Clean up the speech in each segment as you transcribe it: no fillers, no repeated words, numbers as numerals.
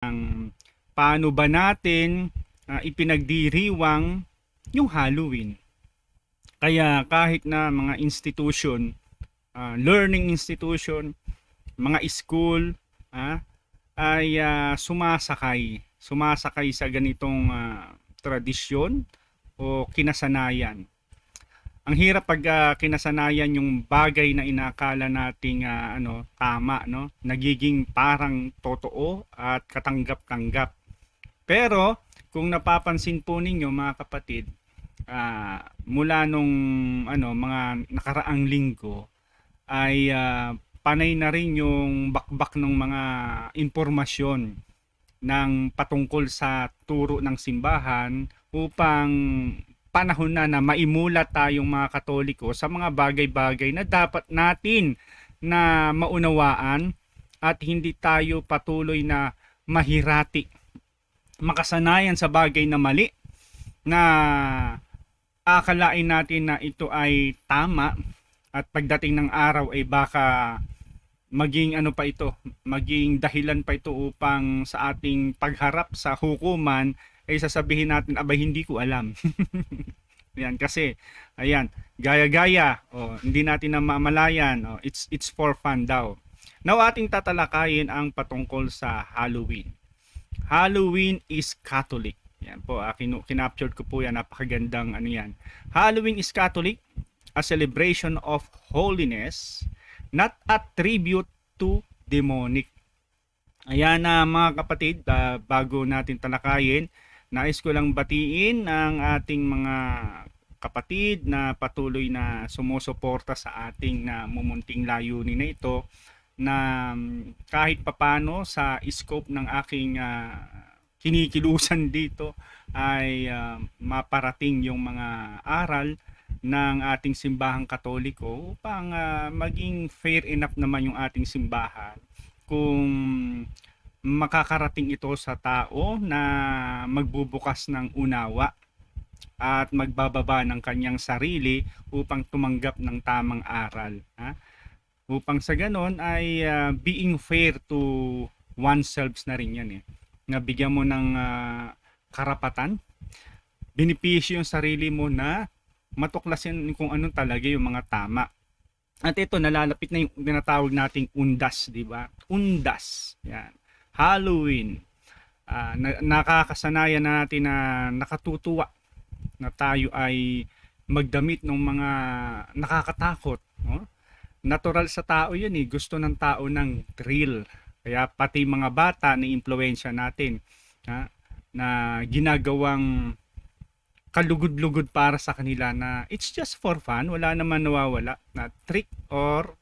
ang paano ba natin ipinagdiriwang yung Halloween. Kaya kahit na mga institution, learning institution, mga school, ah, ay sumasakay sa ganitong tradisyon o kinasanayan. Ang hirap pag kinasanayan yung bagay na inakala nating tama, no? Nagiging parang totoo at katanggap-tanggap. Pero kung napapansin po ninyo mga kapatid, mula nung mga nakaraang linggo ay panay na rin yung bakbak ng mga impormasyon ng patungkol sa turo ng simbahan upang panahon na maimulat tayong mga Katoliko sa mga bagay-bagay na dapat natin na maunawaan at hindi tayo patuloy na mahirati, makasanayan sa bagay na mali na akalain natin na ito ay tama at pagdating ng araw ay baka maging maging dahilan pa ito upang sa ating pagharap sa hukuman ay sasabihin natin, abay hindi ko alam. Yan kasi ayan, gaya-gaya, hindi natin namamalayan, it's for fun daw. Now ating tatalakayin ang patungkol sa Halloween. Halloween is Catholic. Yan po, kinaptured ko po yan, napakagandang yan. Halloween is Catholic, a celebration of holiness, not a tribute to demonic. Ayan na mga kapatid, bago natin talakayin, nais ko lang batiin ang ating mga kapatid na patuloy na sumusuporta sa ating mumunting layunin na ito, na kahit papano sa scope ng aking kinikilusan dito ay maparating yung mga aral ng ating simbahang Katoliko upang maging fair enough naman yung ating simbahan kung makakarating ito sa tao na magbubukas ng unawa at magbababa ng kanyang sarili upang tumanggap ng tamang aral. Upang sa ganon ay being fair to oneself na rin yan Nabigyan mo ng karapatan, binipisyo yung sarili mo na matuklasin kung anong talaga yung mga tama. At ito, nalalapit na yung tinatawag nating undas, di ba? Undas. Yan. Halloween. Nakakasanayan natin na nakatutuwa na tayo ay magdamit ng mga nakakatakot. No? Natural sa tao yun Gusto ng tao ng thrill. Kaya pati mga bata na impluwensya natin na ginagawang kalugod-lugod para sa kanila na it's just for fun, wala naman nawawala na trick or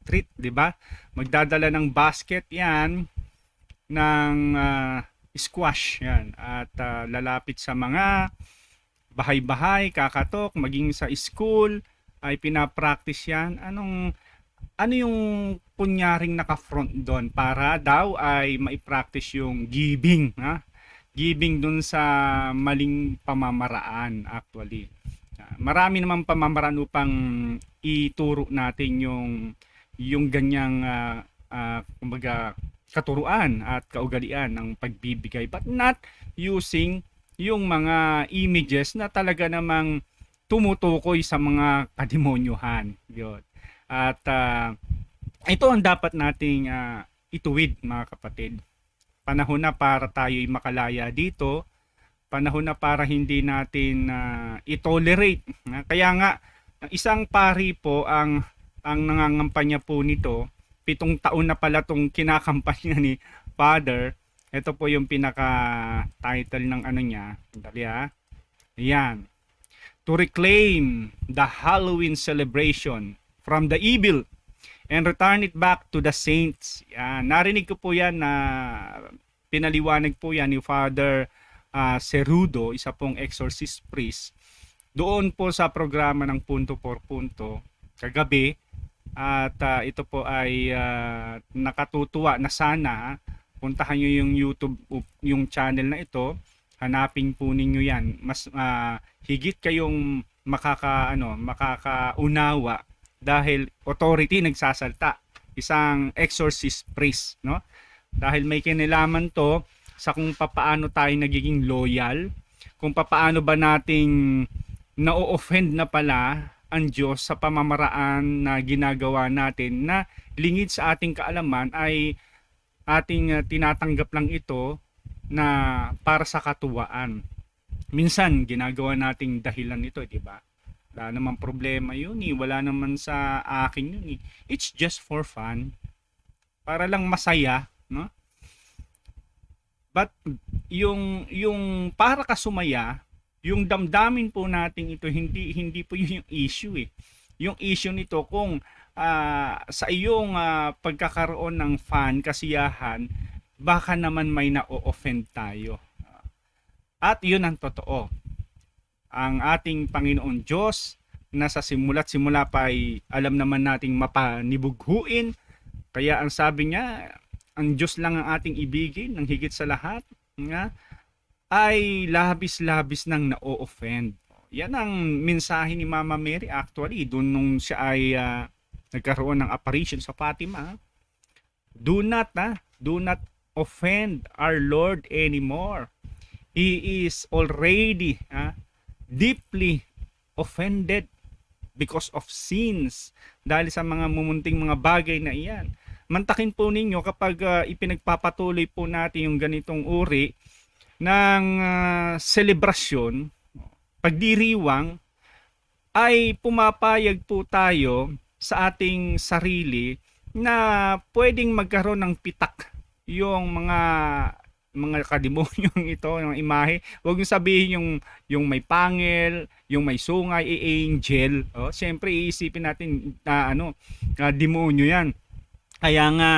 treat, 'di ba? Magdadala ng basket 'yan ng squash 'yan at lalapit sa mga bahay-bahay, kakatok, maging sa school ay pinapractice 'yan. Ano yung kunyaring naka-front doon para daw ay maipractice yung giving, giving dun sa maling pamamaraan actually. Marami namang pamamaraan upang ituro natin yung ganyang kumbaga katuruan at kaugalian ng pagbibigay, but not using yung mga images na talaga namang tumutukoy sa mga kademonyuhan. Yun. At ito ang dapat nating ituwid mga kapatid. Panahon na para tayo'y makalaya dito. Panahon na para hindi natin i-tolerate. Kaya nga, isang pari po ang nangangampanya po nito. 7 taon na pala itong kinakampanya ni Father. Ito po yung pinaka-title ng niya. Dali Ayan. To reclaim the Halloween celebration from the evil and return it back to the saints. Yan. Narinig ko po yan na pinaliwanag po yan ni Father Cerudo, isa pong exorcist priest, doon po sa programa ng Punto por Punto kagabi. At ito po ay nakatutuwa na sana puntahan nyo yung YouTube, yung channel na ito, hanapin po ninyo yan. Mas higit kayong makakaunawa dahil authority nagsasalta, isang exorcist priest, no? Dahil may kinalaman to sa kung papaano tayo nagiging loyal, kung papaano ba nating na-offend na pala ang Diyos sa pamamaraan na ginagawa natin na lingid sa ating kaalaman ay ating tinatanggap lang ito na para sa katuwaan. Minsan ginagawa nating dahilan ito, di ba? Wala namang problema yun eh. Wala naman sa akin yun eh. It's just for fun. Para lang masaya, no? But yung para ka sumaya, yung damdamin po natin ito, hindi po yun yung issue eh. Yung issue nito kung sa iyong pagkakaroon ng fun, kasiyahan, baka naman may na-offend tayo. At yun ang totoo. Ang ating Panginoon Diyos na sa simula't simula pa ay alam naman nating mapanibughuin. Kaya ang sabi niya, ang Diyos lang ang ating ibigin ng higit sa lahat, nga, ay labis-labis nang na-offend. Yan ang mensahe ni Mama Mary actually doon nung siya ay nagkaroon ng apparition sa Fatima. Do not offend our Lord anymore. He is already deeply offended because of sins, dahil sa mga mumunting mga bagay na iyan. Mantakin po ninyo kapag ipinagpapatuloy po natin yung ganitong uri ng selebrasyon, pagdiriwang, ay pumapayag po tayo sa ating sarili na pwedeng magkaroon ng pitak yung mga kademonyong ito, yung imahe. Huwag niyo sabihin yung may pangil, yung may sungay, angel. Oh, siyempre iisipin natin na demonyo 'yan. Kaya nga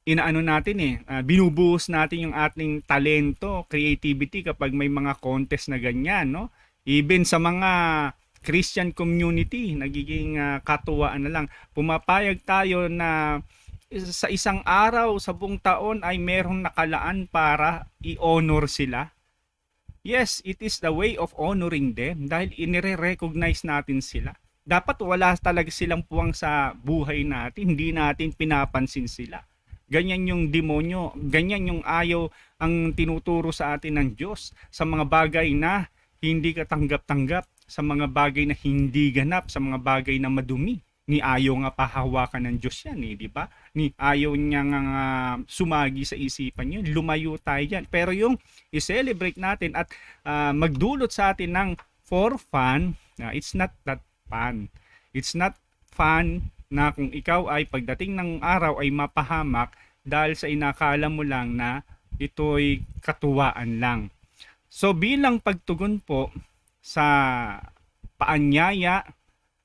inaano natin binubuhos natin yung ating talento, creativity kapag may mga contest na ganyan, no? Even sa mga Christian community, nagiging katuwaan na lang. Pumapayag tayo na sa isang araw sa buong taon ay merong nakalaan para i-honor sila. Yes, it is the way of honoring them dahil inire-recognize natin sila. Dapat wala talaga silang puwang sa buhay natin, hindi natin pinapansin sila. Ganyan yung demonyo, ganyan yung ayaw ang tinuturo sa atin ng Diyos sa mga bagay na hindi katanggap-tanggap, sa mga bagay na hindi ganap, sa mga bagay na madumi. Ni ayaw nga pahawakan ng Diyos yan di ba? Ni ayaw niya nga sumagi sa isipan yun. Lumayo tayo dyan. Pero yung i-celebrate natin at magdulot sa atin ng for fun, it's not that fun. It's not fun na kung ikaw ay pagdating ng araw ay mapahamak dahil sa inakala mo lang na ito'y katuwaan lang. So bilang pagtugon po sa paanyaya,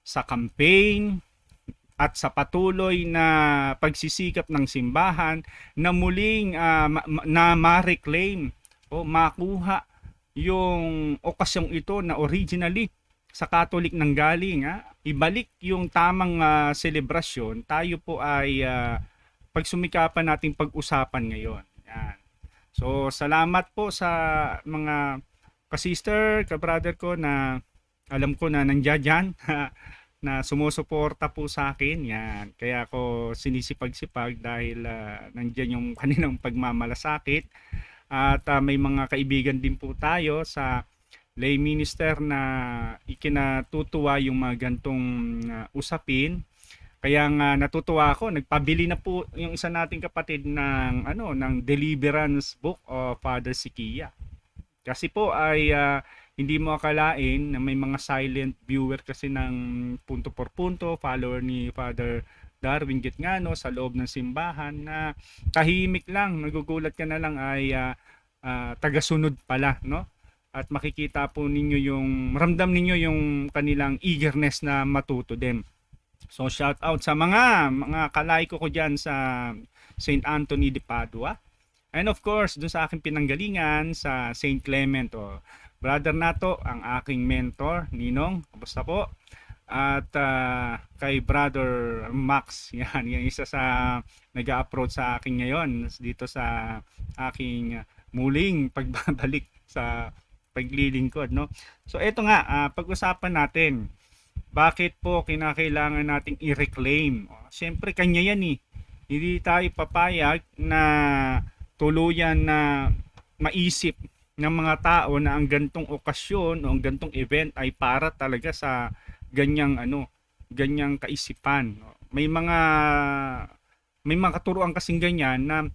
sa campaign, at sa patuloy na pagsisikap ng simbahan na muling na ma-reclaim o makuha yung okasyong ito na originally sa Catholic nang galing, ibalik yung tamang selebrasyon, tayo po ay pagsumikapan nating pag-usapan ngayon. Yan. So salamat po sa mga ka-sister, ka-brother ko na alam ko na nandiyan dyan na sumusuporta po sa akin. Yan. Kaya ako sinisipag-sipag dahil nandiyan yung kanilang pagmamalasakit. At may mga kaibigan din po tayo sa lay minister na ikinatutuwa yung mga gantong usapin. Kaya nga natutuwa ako, nagpabili na po yung isa nating kapatid ng ng Deliverance Book of Father Sikia. Kasi po ay hindi mo akalain na may mga silent viewer kasi ng punto por punto, follower ni Father Darwin Gitngano sa loob ng simbahan na tahimik lang, nagugulat ka na lang ay tagasunod pala, no? At makikita po ninyo ramdam ninyo yung kanilang eagerness na matuto din. So shout out sa mga kalaiko ko diyan sa St. Anthony de Padua. And of course, doon sa aking pinanggalingan sa St. Clement. Brother Nato, ang aking mentor, Ninong. Kamusta po? At kay Brother Max, yan isa sa nag-a-approach sa akin ngayon dito sa aking muling pagbabalik sa paglilingkod, no? So eto nga, pag-usapan natin. Bakit po kinakailangan nating i-reclaim? Siyempre kanya yan Hindi tayo papayag na tuluyan na maisip ng mga tao na ang gantong okasyon o ang gantong event ay para talaga sa ganyang ganyang kaisipan. May mga katuruan kasing ganyan na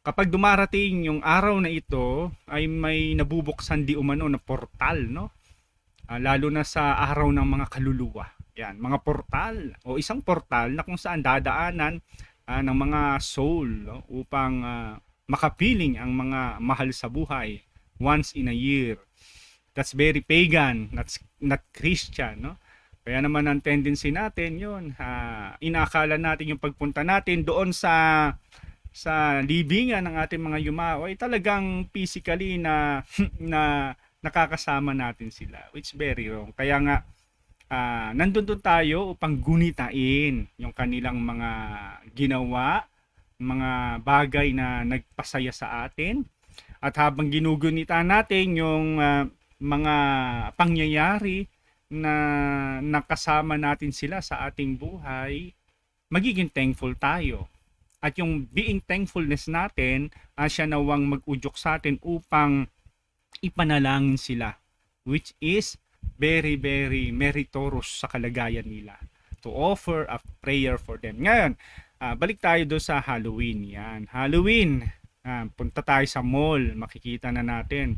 kapag dumarating yung araw na ito ay may nabubuksan di umano na portal, no? Lalo na sa araw ng mga kaluluwa. Yan, mga portal o isang portal na kung saan dadaanan ng mga soul, no? Upang makapiling ang mga mahal sa buhay once in a year. That's very pagan, that's not Christian, no? Kaya naman ang tendency natin yun, inaakala natin yung pagpunta natin doon sa libingan ng ating mga yumao ay talagang physically na na nakakasama natin sila, which very wrong. Kaya nga nandun doon tayo upang gunitain yung kanilang mga ginawa, mga bagay na nagpasaya sa atin. At habang ginugunita natin yung mga pangyayari na nakasama natin sila sa ating buhay, magiging thankful tayo. At yung being thankfulness natin, siya nawang mag-udyok sa atin upang ipanalangin sila, which is very, very meritorious sa kalagayan nila. To offer a prayer for them. Ngayon, balik tayo doon sa Halloween. Yan, Halloween. Punta tayo sa mall, makikita na natin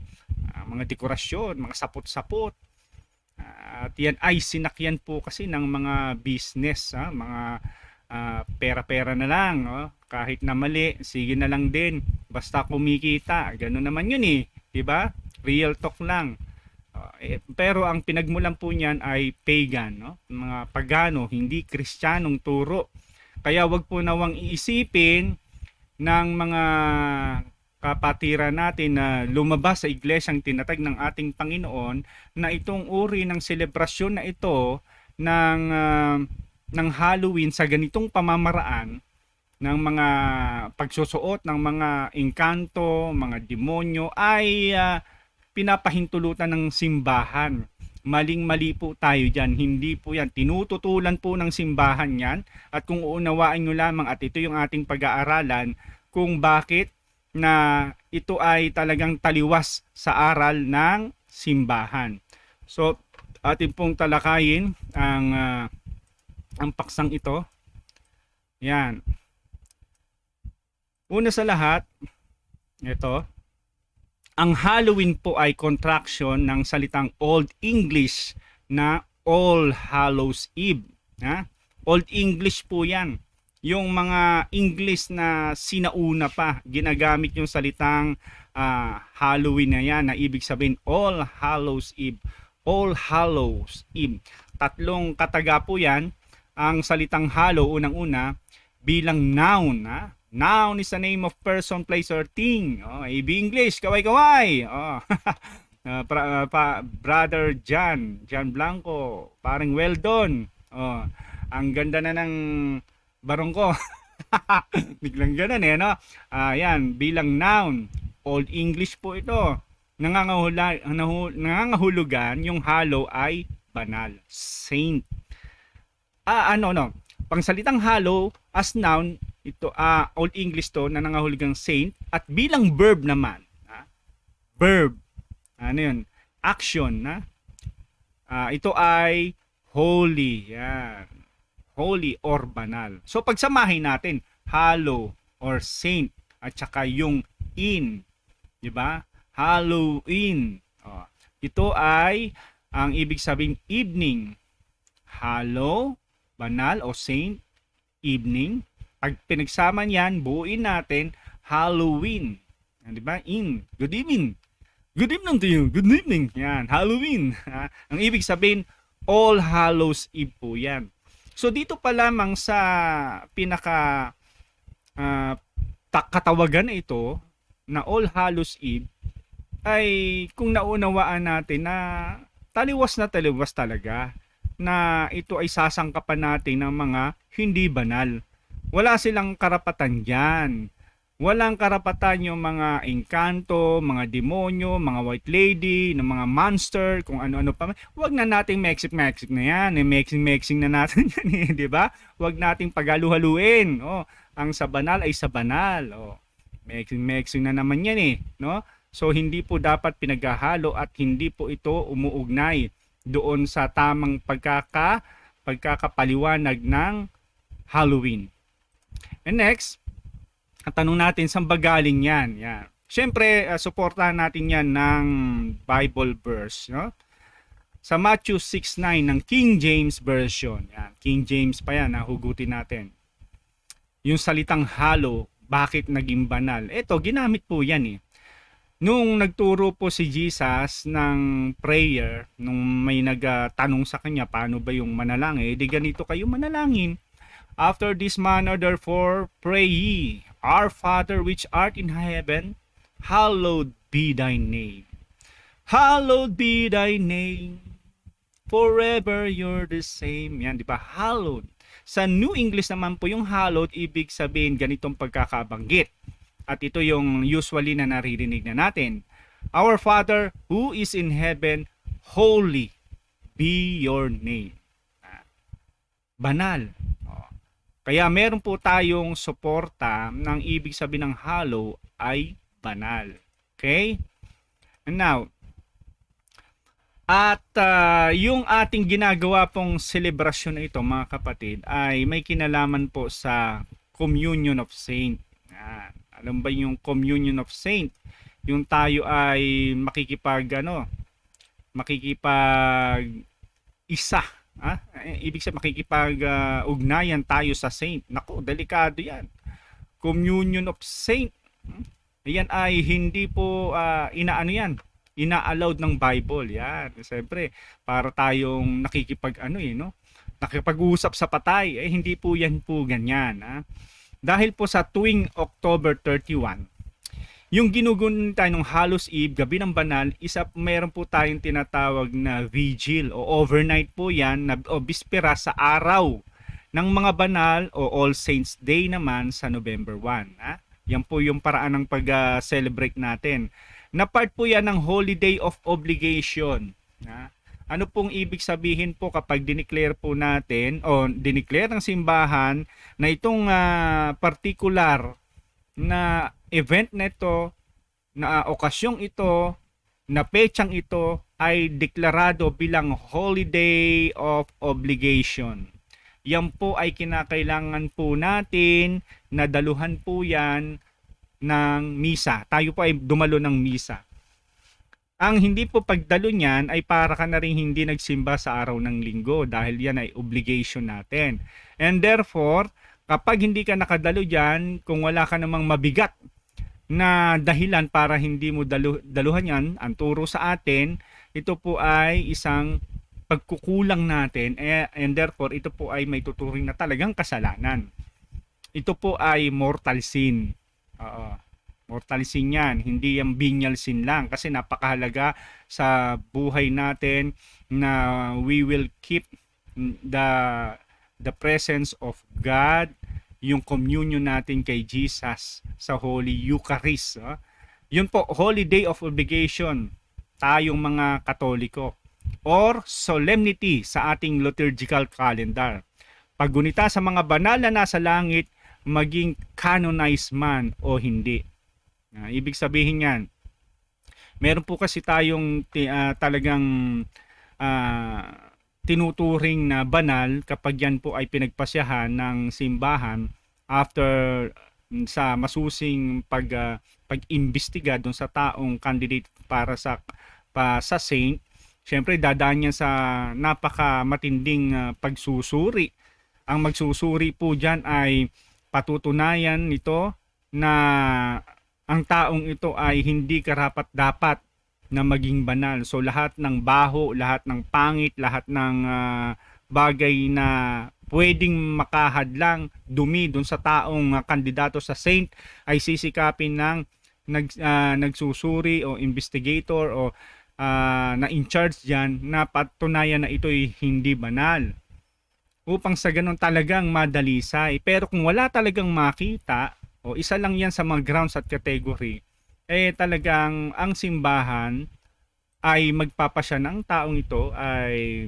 mga dekorasyon, mga sapot-sapot. At yan ay sinakyan po kasi ng mga business, mga pera-pera na lang, kahit na mali, sige na lang din, basta kumikita, gano'n naman yun 'di ba? Real talk lang. Pero ang pinagmulan po niyan ay pagan, mga pagano, hindi kristyanong turo. Kaya wag po nawang iisipin ng mga kapatiran natin na lumabas sa iglesyang tinatag ng ating Panginoon na itong uri ng selebrasyon na ito ng Halloween sa ganitong pamamaraan ng mga pagsusuot ng mga engkanto, mga demonyo ay pinapahintulutan ng simbahan. Maling-mali po tayo dyan. Hindi po yan. Tinututulan po ng simbahan yan. At kung uunawaan nyo lamang at ito yung ating pag-aaralan kung bakit na ito ay talagang taliwas sa aral ng simbahan. So, atin pong talakayin ang paksang ito. Yan. Una sa lahat, ito, ang Halloween po ay contraction ng salitang Old English na All Hallows Eve. Old English po yan. Yung mga English na sinauna pa, ginagamit yung salitang Halloween na yan, na ibig sabihin All Hallows Eve. All Hallows Eve. Tatlong kataga po yan. Ang salitang hallow, unang-una, bilang noun. Noun is the name of person, place, or thing. AB English, kaway-kaway. Brother John Blanco, parang well done. Ang ganda na ng barong ko. Biglang ganun no? Yan, bilang noun. Old English po ito. Nangangahulugan, yung hallow ay banal, saint. Pangsalitang hallow as noun, ito Old English to na nangahulugang saint, at bilang verb naman, verb, yun, action, ito ay holy, yan, holy or banal. So pagsamahin natin hallow or saint at saka yung in, di ba? Halloween. Ito ay ang ibig sabihin evening. Hallow, banal o saint, evening. Pag pinagsama niyan, buuin natin Halloween. Di ba? Good evening. Good evening to you. Good evening. Yan, Halloween. Ang ibig sabihin, All Hallows Eve po yan. So dito pa lamang sa pinaka katawagan na ito na All Hallows Eve ay kung naunawaan natin na taliwas na taliwas talaga na ito ay sasangkapan natin ng mga hindi banal. Wala silang karapatan dyan. Walang karapatan yung mga engkanto, mga demonyo, mga white lady, ng mga monster, kung ano-ano pa. Huwag na nating mexik-mexik na yan. Mexing-mexing na natin yan, di ba? Huwag nating paghalu-haluin. Ang sa banal ay sa banal. Oh, mexing na naman yan eh, no? So hindi po dapat pinaghahalo at hindi po ito umuugnay doon sa tamang pagkakapaliwanag ng Halloween. And next, ang tanong natin, saan ba galing yan? Yan. Siyempre, suportahan natin yan ng Bible verse, no? Sa Matthew 6:9 ng King James Version. Yan. King James pa yan, hugutin natin. Yung salitang halo, bakit naging banal? Ito, ginamit po yan eh. Nung nagturo po si Jesus ng prayer, nung may nagtanong sa kanya, paano ba yung manalangin? Di ganito kayo manalangin. After this manner, therefore, pray ye, Our Father which art in heaven, hallowed be thy name. Hallowed be thy name. Forever you're the same. Yan, di ba? Hallowed. Sa New English naman po yung hallowed, ibig sabihin ganitong pagkakabanggit. At ito yung usually na naririnig na natin. Our Father who is in heaven, holy be your name. Banal. Kaya meron po tayong suporta ng ibig sabihin ng hallow ay banal. Okay? And now, at yung ating ginagawa pong selebrasyon na ito, mga kapatid, ay may kinalaman po sa Communion of Saints. Alam ba yung Communion of Saints? Yung tayo ay makikipag isa. Ibig sabihin makikipag-ugnayan tayo sa saint. Naku, delikado yan. Communion of Saint. Yan ay hindi po ina-allowed ng Bible. Yan. Siyempre, para tayong nakikipag-usap sa patay. Hindi po yan po ganyan. Dahil po sa tuwing October 31, yung ginugunan tayo ng Hallows Eve, gabi ng banal, meron po tayong tinatawag na vigil o overnight po yan, o bispera sa araw ng mga banal o All Saints Day naman sa November 1. Yan po yung paraan ng pag-celebrate natin. Na part po yan ng holiday of obligation. Ano pong ibig sabihin po kapag dineclare po natin o dineclare ng simbahan na itong particular na event na ito, na okasyong ito, na petsang ito ay deklarado bilang holiday of obligation. Yan po ay kinakailangan po natin na daluhan po yan ng misa. Tayo po ay dumalo ng misa. Ang hindi po pagdalo niyan ay para ka na rin hindi nagsimba sa araw ng linggo dahil yan ay obligation natin. And therefore, kapag hindi ka nakadalo dyan, kung wala ka namang mabigat na dahilan para hindi mo daluhan yan, ang turo sa atin, ito po ay isang pagkukulang natin and therefore ito po ay may tuturing na talagang kasalanan. Ito po ay mortal sin. Mortal sin yan, hindi yung venial sin lang kasi napakahalaga sa buhay natin na we will keep the presence of God, yung communion natin kay Jesus sa Holy Eucharist. Yun po, holiday of obligation tayong mga Katoliko or solemnity sa ating liturgical calendar. Paggunita sa mga banal na nasa langit, maging canonized man o hindi. Ibig sabihin yan, meron po kasi tayong talagang tinuturing na banal kapag yan po ay pinagpasyahan ng simbahan after sa masusing pag-imbestiga doon sa taong candidate para sa saint. Siyempre dadaan niya sa napakamatinding pagsusuri. Ang magsusuri po dyan ay patutunayan nito na ang taong ito ay hindi karapat-dapat na maging banal. So lahat ng baho, lahat ng pangit, lahat ng bagay na pwedeng makahadlang dumi dun sa taong kandidato sa saint ay sisikapin ng nagsusuri o investigator o na in charge dyan na patunayan na ito'y hindi banal. Upang sa ganun talagang madalisay. Pero kung wala talagang makita, o isa lang yan sa mga grounds at category, talagang ang simbahan ay magpapasya ng taong ito ay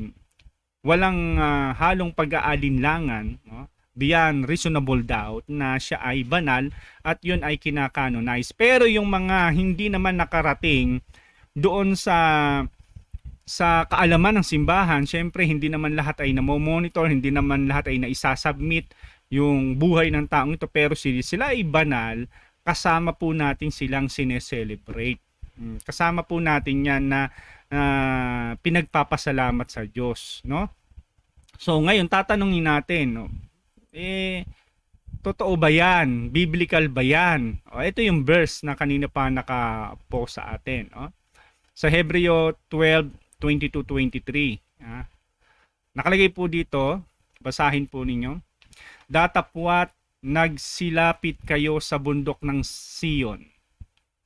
walang halong pag-aalinlangan, no? beyond reasonable doubt na siya ay banal at yun ay kinakanonize. Pero yung mga hindi naman nakarating doon sa kaalaman ng simbahan, syempre hindi naman lahat ay namo-monitor, hindi naman lahat ay naisasubmit yung buhay ng taong ito, pero sila ay banal, kasama po natin silang sineselebrate. Kasama po natin yan na pinagpapasalamat sa Diyos, no? So ngayon tatanungin natin, no? Totoo ba yan? Biblical ba yan? Ito yung verse na kanina pa naka-post sa atin, no? Sa Hebreo 12:22-23. Nakalagay po dito, basahin po ninyo. Datapwat nagsilapit kayo sa bundok ng Sion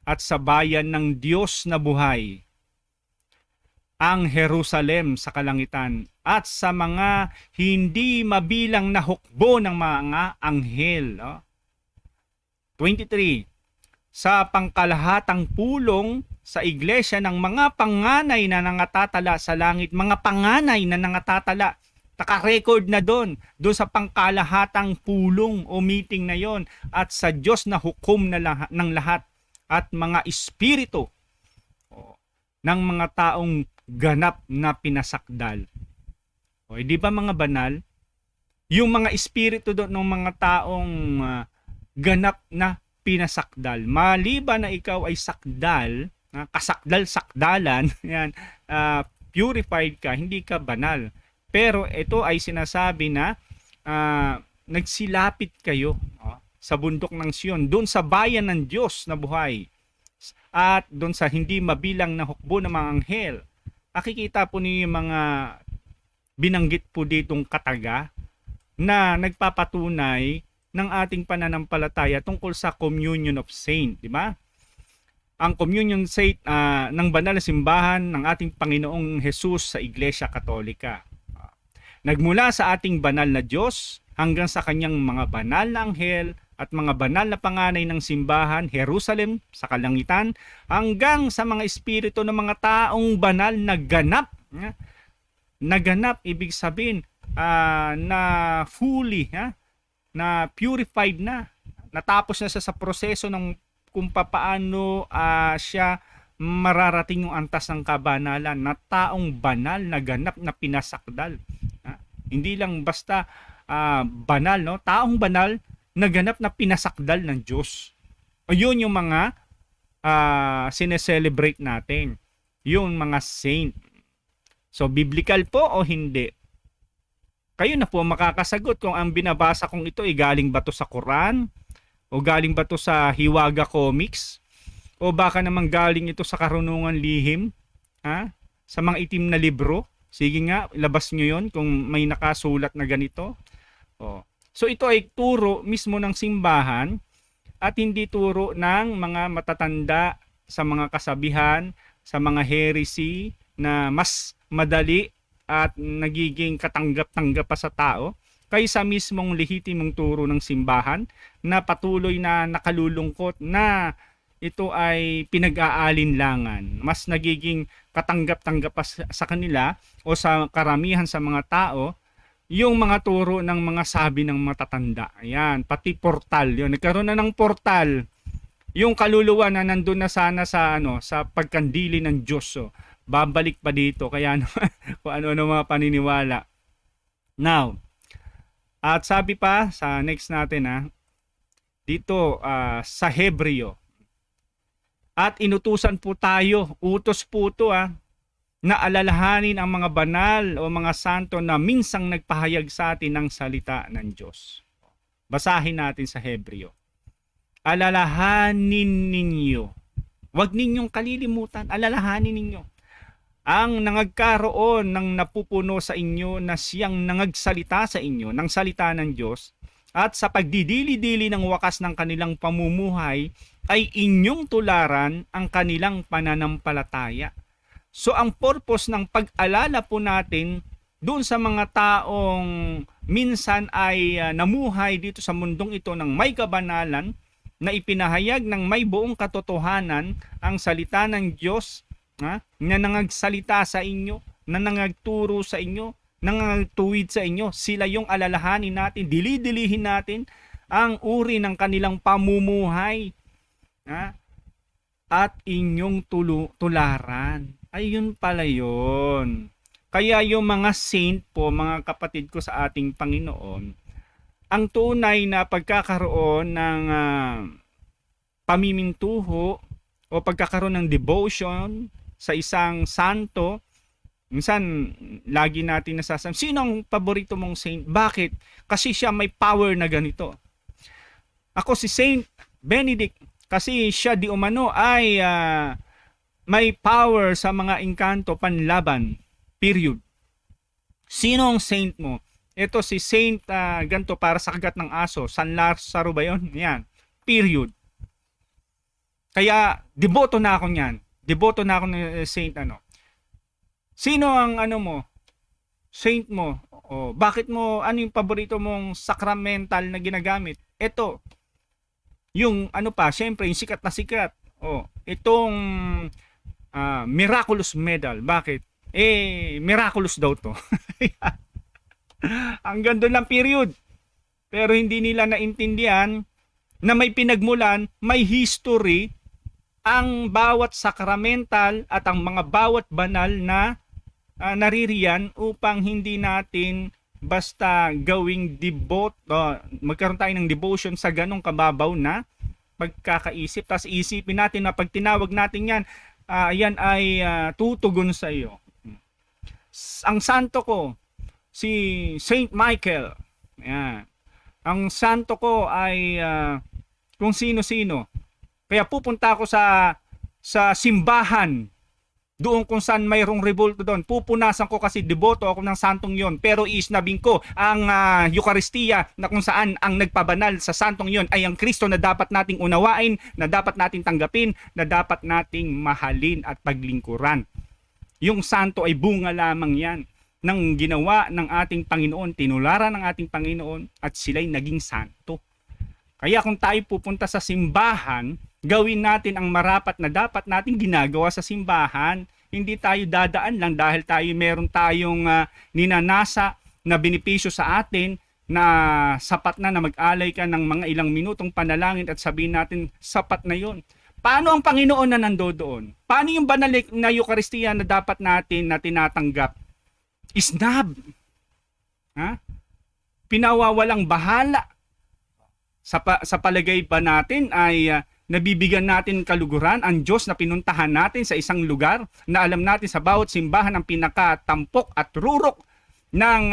at sa bayan ng Diyos na buhay, ang Jerusalem sa kalangitan, at sa mga hindi mabilang na hukbo ng mga anghel. 23. Sa pangkalahatang pulong sa iglesia ng mga panganay na nangatatala sa langit, mga panganay na nangatatala, naka-record na doon sa pangkalahatang pulong o meeting na yon, at sa Diyos na hukom ng lahat, at mga espiritu ng mga taong ganap na pinasakdal. Di ba mga banal? Yung mga espiritu doon ng mga taong ganap na pinasakdal. Maliban na ikaw ay sakdal, kasakdal-sakdalan, yan, purified ka, hindi ka banal. Pero ito ay sinasabi na nagsilapit kayo sa bundok ng Sion, doon sa bayan ng Diyos na buhay, at doon sa hindi mabilang na hukbo ng mga anghel. Nakikita po niyo yung mga binanggit po ditong kataga na nagpapatunay ng ating pananampalataya tungkol sa communion of saint, di ba? Ang communion saint ng banal na simbahan ng ating Panginoong Jesus sa Iglesia Katolika. Nagmula sa ating banal na Diyos hanggang sa kanyang mga banal na anghel at mga banal na panganay ng simbahan, Jerusalem sa kalangitan, hanggang sa mga espiritu ng mga taong banal na ganap. Naganap, ibig sabihin na fully, na purified na. Natapos na sa proseso ng kung papaano siya mararating yung antas ng kabanalan, na taong banal na ganap na pinasakdal. Hindi lang basta banal, no? Taong banal na ganap na pinasakdal ng Diyos. Yun yung mga sineselebrate natin. Yung mga saint. So, biblical po o hindi? Kayo na po makakasagot kung ang binabasa kong ito ay galing ba to sa Quran, o galing ba to sa Hiwaga Comics, o baka naman galing ito sa karunungan lihim, sa mga itim na libro. Sige nga, ilabas nyo yon kung may nakasulat na ganito. So ito ay turo mismo ng simbahan at hindi turo ng mga matatanda sa mga kasabihan, sa mga heresy na mas madali at nagiging katanggap-tanggap pa sa tao kaysa mismong lehitimong turo ng simbahan na patuloy na nakalulungkot na ito ay pinag-aalinlangan. Mas nagiging katanggap-tanggap pa sa kanila o sa karamihan sa mga tao yung mga turo ng mga sabi ng matatanda. Ayan, pati portal. Yun, nagkaroon na ng portal. Yung kaluluwa na nandun na sana sa sa pagkandili ng Diyos. So, babalik pa dito kaya kung ano-ano mga paniniwala. Now, at sabi pa sa next natin dito sa Hebreo, at inutusan po tayo, utos po ito na alalahanin ang mga banal o mga santo na minsang nagpahayag sa atin ng salita ng Diyos. Basahin natin sa Hebreo. Alalahanin ninyo. Huwag ninyong kalilimutan, alalahanin ninyo ang nangagkaroon ng napupuno sa inyo na siyang nangagsalita sa inyo ng salita ng Diyos, at sa pagdidili-dili ng wakas ng kanilang pamumuhay ay inyong tularan ang kanilang pananampalataya. So ang purpose ng pag-alala po natin doon sa mga taong minsan ay namuhay dito sa mundong ito ng may kabanalan, na ipinahayag ng may buong katotohanan ang salita ng Diyos, na nangagsalita sa inyo, na nangagturo sa inyo, ng tuwid sa inyo. Sila yung alalahanin natin, dili-dilihin natin ang uri ng kanilang pamumuhay, ha? At inyong tularan. Ayun pala yun. Kaya yung mga saint po, mga kapatid ko sa ating Panginoon, ang tunay na pagkakaroon ng pamimintuho o pagkakaroon ng devotion sa isang santo, minsan lagi natin nasasabi, sino ang paborito mong saint? Bakit? Kasi siya may power na ganito. Ako si Saint Benedict kasi siya di umano ay may power sa mga engkanto panlaban. Period. Sino ang saint mo? Ito si Saint ganto para sa kagat ng aso. San Lazaro ba yun? Yan. Period. Kaya deboto na ako niyan. Deboto na ako ng saint ano. Sino ang ano mo? Saint mo? O bakit mo ano yung paborito mong sacramental na ginagamit? Ito. Yung ano pa, syempre yung sikat na sikat. O, itong Miraculous Medal. Bakit? Miraculous daw to. Hanggang doon lang period. Pero hindi nila naintindihan na may pinagmulan, may history ang bawat sacramental at ang mga bawat banal na naririyan upang hindi natin basta gawing magkaroon tayo ng devotion sa ganong kababaw na pagkakaisip. Tapos isipin natin na pag tinawag natin yan, yan ay tutugon sa iyo. Ang santo ko, si Saint Michael. Yan. Ang santo ko ay kung sino-sino. Kaya pupunta ako sa simbahan doon kung saan mayroong rebulto doon. Pupunasan ko kasi deboto ako ng santong yon. Pero iisnabing ko ang Eucharistia na kung saan ang nagpabanal sa santong yon ay ang Kristo na dapat nating unawain, na dapat nating tanggapin, na dapat nating mahalin at paglingkuran. Yung santo ay bunga lamang yan ng ginawa ng ating Panginoon, tinularan ng ating Panginoon at sila'y naging santo. Kaya kung tayo pupunta sa simbahan, gawin natin ang marapat na dapat nating ginagawa sa simbahan. Hindi tayo dadaan lang dahil meron tayong ninanasa na benepisyo sa atin na sapat na mag-alay ka ng mga ilang minutong panalangin at sabihin natin sapat na yon. Paano ang Panginoon na nandoon? Paano yung banal na Eucharistia na dapat natin na tinatanggap? Isnab. Ha? Pinawawalang bahala. Sa palagay ba natin ay nabibigyan natin kaluguran ang Diyos na pinuntahan natin sa isang lugar na alam natin sa bawat simbahan ang pinakatampok at rurok ng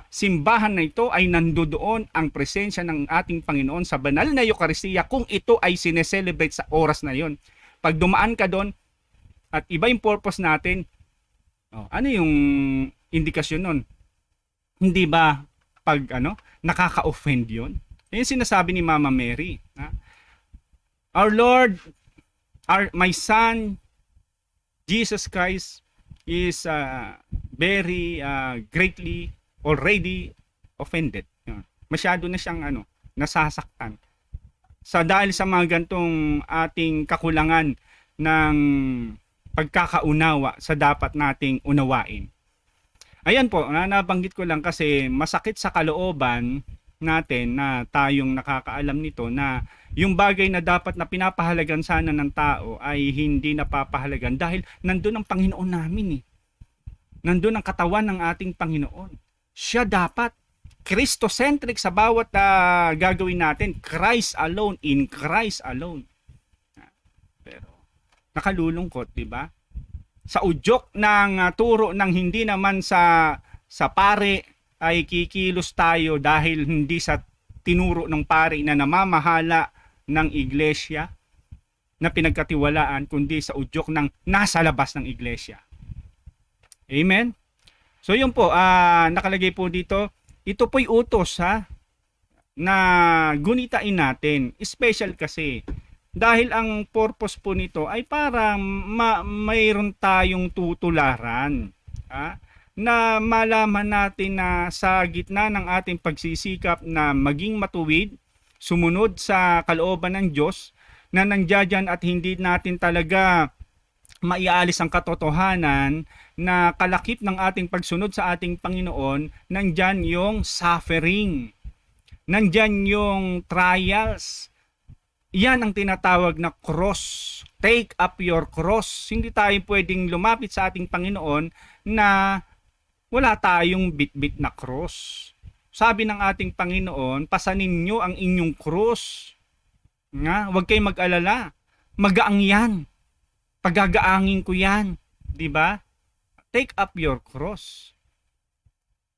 simbahan na ito ay nandoon ang presensya ng ating Panginoon sa banal na Eucharistia kung ito ay sineselebrate sa oras na yon. Pag dumaan ka doon at iba yung purpose natin, ano yung indikasyon nun? Hindi ba pag nakaka-offend yun? Yung sinasabi ni Mama Mary. Our Lord, my Son, Jesus Christ is very greatly already offended. Masyado na siyang nasasaktan. Dahil sa mga gantong ating kakulangan ng pagkakaunawa sa dapat nating unawain. Ayan po, nabanggit ko lang kasi masakit sa kalooban natin na tayong nakakaalam nito na yung bagay na dapat na pinapahalagan sana ng tao ay hindi napapahalagan dahil nandun ang Panginoon namin . Nandun ang katawan ng ating Panginoon. Siya dapat Christocentric sa bawat gagawin natin. Christ alone, in Christ alone. Pero nakalulungkot, di ba? Sa udyok ng turo ng hindi naman sa pare ay kikilos tayo dahil hindi sa tinuro ng pare na namamahala ng iglesia na pinagkatiwalaan, kundi sa udyok ng nasa labas ng iglesia. Amen? So yun po, nakalagay po dito, ito po'y utos na gunitain natin. Special kasi dahil ang purpose po nito ay para mayroon tayong tutularan. Na malaman natin na sa gitna ng ating pagsisikap na maging matuwid, sumunod sa kalooban ng Diyos, na nandiyan at hindi natin talaga maialis ang katotohanan na kalakip ng ating pagsunod sa ating Panginoon, nandyan yung suffering, nandyan yung trials. Yan ang tinatawag na cross. Take up your cross. Hindi tayo pwedeng lumapit sa ating Panginoon na wala tayong bit-bit na cross. Sabi ng ating Panginoon, pasanin nyo ang inyong cross. Nga, huwag kayong mag-alala. Magaang yan. Pagagaangin ko yan. Diba? Take up your cross.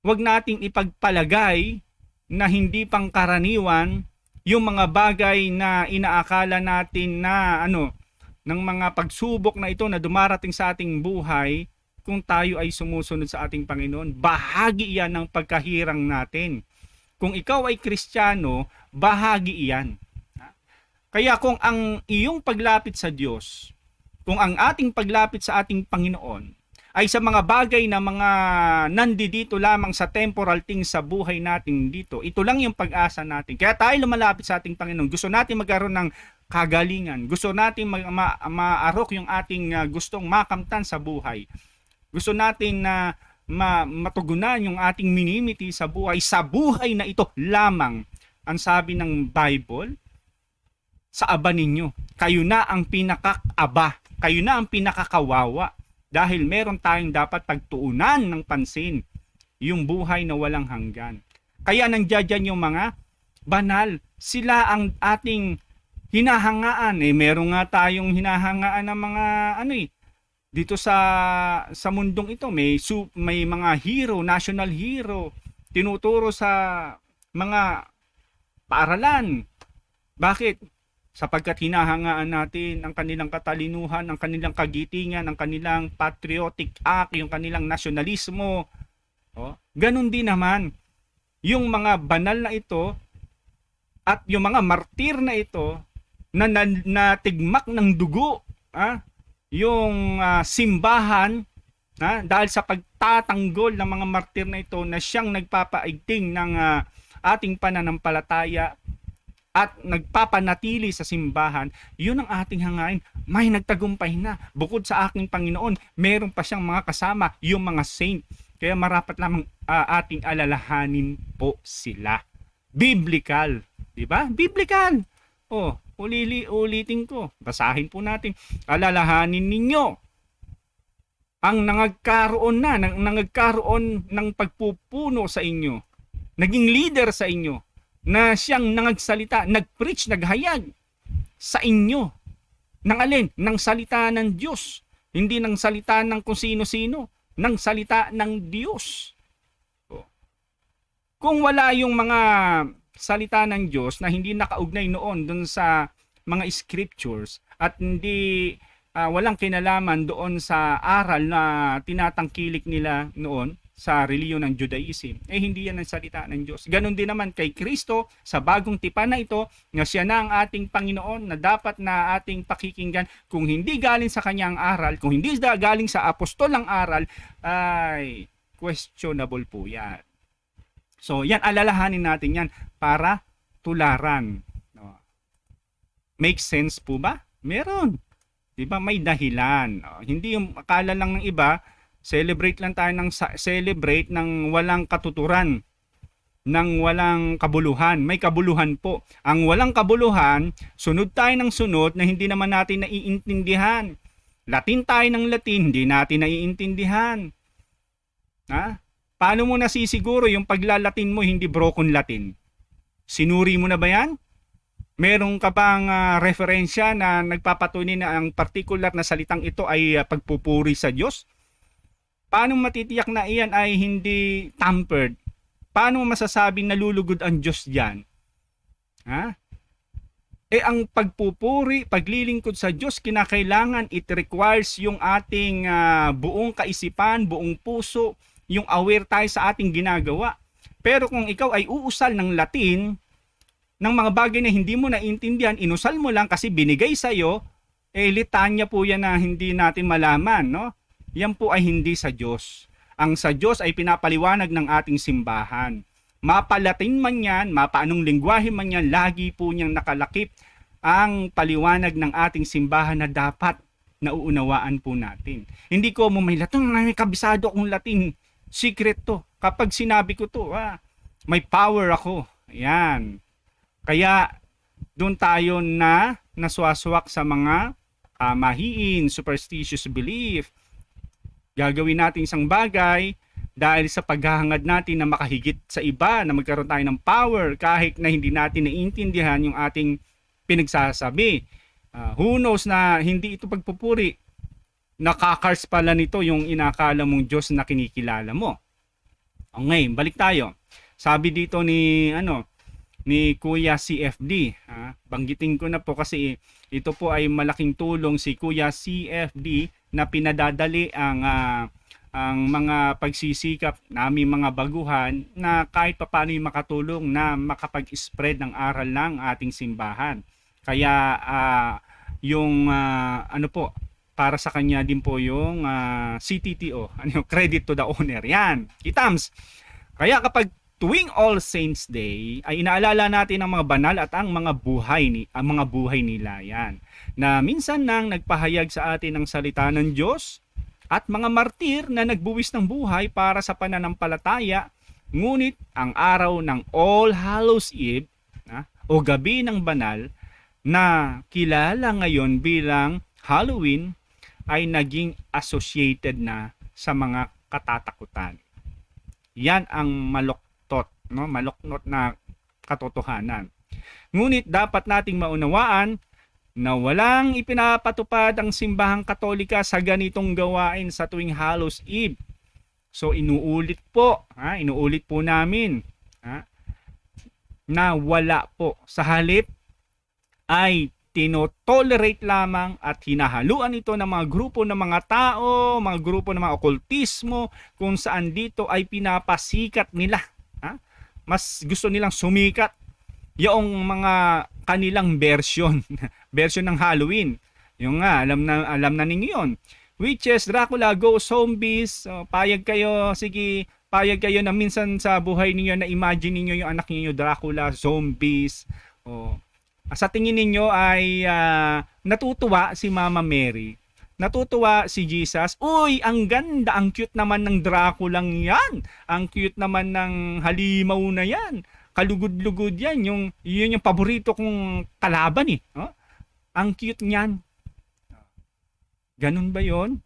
Huwag nating ipagpalagay na hindi pangkaraniwan yung mga bagay na inaakala natin na ng mga pagsubok na ito na dumarating sa ating buhay kung tayo ay sumusunod sa ating Panginoon. Bahagi yan ng pagkahirang natin. Kung ikaw ay Kristiyano, bahagi iyan. Kaya kung ang iyong paglapit sa Diyos, kung ang ating paglapit sa ating Panginoon ay sa mga bagay na mga nandito lamang sa temporal things sa buhay natin dito, ito lang yung pag-asa natin. Kaya tayo lumalapit sa ating Panginoon. Gusto natin magkaroon ng kagalingan. Gusto natin maarok yung ating gustong makamtan sa buhay. Gusto natin na matugunan yung ating minimiti sa buhay. Sa buhay na ito lamang, ang sabi ng Bible, sa aba ninyo. Kayo na ang pinakakaba. Kayo na ang pinakakawawa. Dahil meron tayong dapat pagtuunan ng pansin, yung buhay na walang hanggan. Kaya nandiyan yung mga banal. Sila ang ating hinahangaan. Meron nga tayong hinahangaan ng mga dito sa mundong ito. May mga hero, national hero, tinuturo sa mga paaralan. Bakit? Sapagkat hinahangaan natin ang kanilang katalinuhan, ang kanilang kagitingan, ang kanilang patriotic act, yung kanilang nasyonalismo. Ganun din naman, yung mga banal na ito at yung mga martir na ito na tigmak ng dugo, yung simbahan, dahil sa pagtatanggol ng mga martir na ito na siyang nagpapaigting ng ating pananampalataya at nagpapanatili sa simbahan, yun ang ating hangain. May nagtagumpay na. Bukod sa aking Panginoon, meron pa siyang mga kasama, yung mga saint. Kaya marapat lamang ating alalahanin po sila. Biblical. Diba? Biblical. Ulitin ko. Basahin po natin. Alalahanin ninyo ang nangagkaroon ng pagpupuno sa inyo. Naging leader sa inyo na siyang nangagsalita, nagpreach, naghayag sa inyo. Ng alin? Ng salita ng Diyos. Hindi ng salita ng kung sino-sino. Ng salita ng Diyos. Kung wala yung mga salita ng Diyos na hindi nakaugnay noon dun sa mga scriptures at hindi walang kinalaman doon sa aral na tinatangkilik nila noon, sa reliyon ng Judaism, hindi yan ang salita ng Diyos. Ganon din naman kay Kristo sa bagong tipan na ito, na siya na ang ating Panginoon na dapat na ating pakikinggan. Kung hindi galing sa kanyang aral, kung hindi galing sa apostol ang aral, ay questionable po yan. So yan, alalahanin natin yan para tularan. Make sense po ba? Meron. Diba? May dahilan. Hindi yung akala lang ng iba, celebrate ng walang katuturan, ng walang kabuluhan. May kabuluhan po. Ang walang kabuluhan, sunod tayo ng sunod na hindi naman natin naiintindihan. Latin tayo ng Latin, hindi natin naiintindihan. Paano mo nasisiguro yung paglalatin mo hindi broken Latin? Sinuri mo na ba yan? Meron ka bang referensya na nagpapatunay na ang particular na salitang ito ay pagpupuri sa Diyos? Paano matitiyak na iyan ay hindi tampered? Paano masasabing nalulugod ang Diyos diyan? Ang pagpupuri, paglilingkod sa Diyos, kinakailangan, it requires yung ating buong kaisipan, buong puso, yung aware tayo sa ating ginagawa. Pero kung ikaw ay uusal ng Latin, ng mga bagay na hindi mo naiintindihan, inusal mo lang kasi binigay sa'yo, litanya po yan na hindi natin malaman, no? Yan po ay hindi sa Diyos. Ang sa Diyos ay pinapaliwanag ng ating simbahan. Mapalatin man yan, mapaanong lingwahe man yan, lagi po niyang nakalakip ang paliwanag ng ating simbahan na dapat nauunawaan po natin. Hindi ko mo may Latin, may kabisado akong Latin. Secret to. Kapag sinabi ko to, may power ako. Ayan. Kaya doon tayo na naswaswak sa mga mahiin, superstitious belief. Gagawin natin isang bagay dahil sa paghahangad natin na makahigit sa iba, na magkaroon tayo ng power kahit na hindi natin naiintindihan yung ating pinagsasabi. Who knows na hindi ito pagpupuri. Nakakars pala nito yung inakala mong Diyos na kinikilala mo. Okay, balik tayo. Sabi dito ni Kuya CFD, banggitin ko na po kasi ito po ay malaking tulong si Kuya CFD na pinadadali ang mga pagsisikap namin mga baguhan na kahit papaano yung makatulong na makapag-spread ng aral ng ating simbahan. Kaya para sa kanya din po yung CTTO, credit to the owner. Yan, kitams. Kaya kapag tuwing All Saints Day ay inaalala natin ang mga banal at ang mga buhay nila, yan, na minsan nang nagpahayag sa atin ng salita ng Diyos, at mga martir na nagbuwis ng buhay para sa pananampalataya. Ngunit ang araw ng All Hallows Eve o gabi ng banal na kilala ngayon bilang Halloween ay naging associated na sa mga katatakutan. Yan ang maluktot, maluknot na katotohanan. Ngunit dapat nating maunawaan na walang ipinapatupad ang simbahang Katolika sa ganitong gawain sa tuwing Hallows Eve. So inuulit po namin na wala po. Sa halip ay tinotolerate lamang at hinahaluan ito ng mga grupo ng mga tao, mga grupo ng mga okultismo, kung saan dito ay pinapasikat nila. Mas gusto nilang sumikat yung mga kanilang version ng Halloween. Yung alam na ninyo yun. Witches, Dracula, ghosts, zombies, payag kayo na minsan sa buhay ninyo na imagine ninyo yung anak niyo Dracula, zombies. Sa tingin ninyo ay natutuwa si Mama Mary, natutuwa si Jesus. Uy, ang ganda, ang cute naman ng Draculang yan, ang cute naman ng halimaw na yan, kalugod-lugod yan, yun yung paborito kong kalaban ang cute niyan. Ganun ba yon?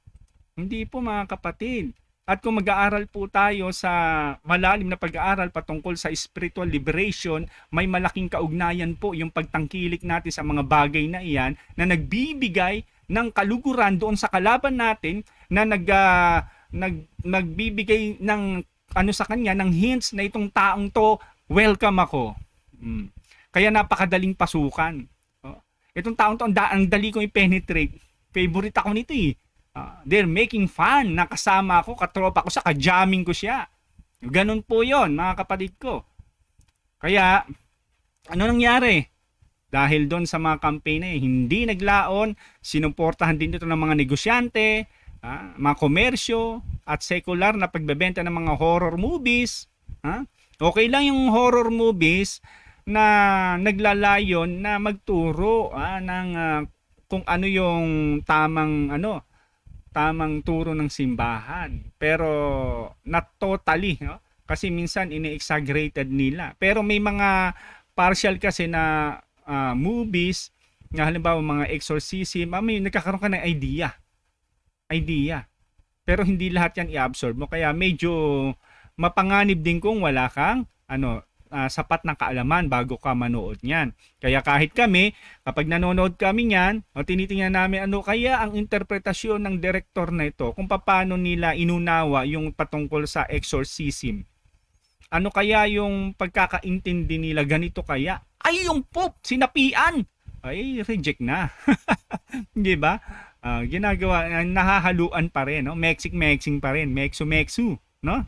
Hindi po mga kapatid. At kung mag-aaral po tayo sa malalim na pag-aaral patungkol sa spiritual liberation, may malaking kaugnayan po yung pagtangkilik natin sa mga bagay na iyan na nagbibigay ng kaluguran doon sa kalaban natin, na nagbibigay ng sa kanya ng hints na itong taong to, welcome ako. Kaya napakadaling pasukan. Itong taong to, ang dali kong i-penetrate. Favorite ako nito they're making fun. Nakasama ako, katropa ko sa ka-jamming ko siya. Ganun po yon mga kapatid ko. Kaya, ano nangyari? Dahil doon sa mga campaign hindi naglaon, sinuportahan din dito ng mga negosyante, mga komersyo, at secular na pagbebenta ng mga horror movies. Okay lang yung horror movies na naglalayon na magturo ng kung ano yung tamang turo ng simbahan. Pero not totally, kasi minsan ini-exaggerated nila. Pero may mga partial kasi na movies, na halimbawa mga exorcism, nagkakaroon ka ng idea. Pero hindi lahat yan i-absorb mo. Kaya medyo mapanganib din kung wala kang sapat ng kaalaman bago ka manood niyan. Kaya kahit kami, kapag nanonood kami niyan, tinitingnan namin kaya ang interpretasyon ng director na ito, kung paano nila inunawa yung patungkol sa exorcism. Ano kaya yung pagkakaintindi nila, ganito kaya? Ay, yung Pope, sinapian! Ay, reject na. Di ba? Ginagawa, nahahaluan pa rin, Meksik-meksing pa rin, meksu-meksu, no?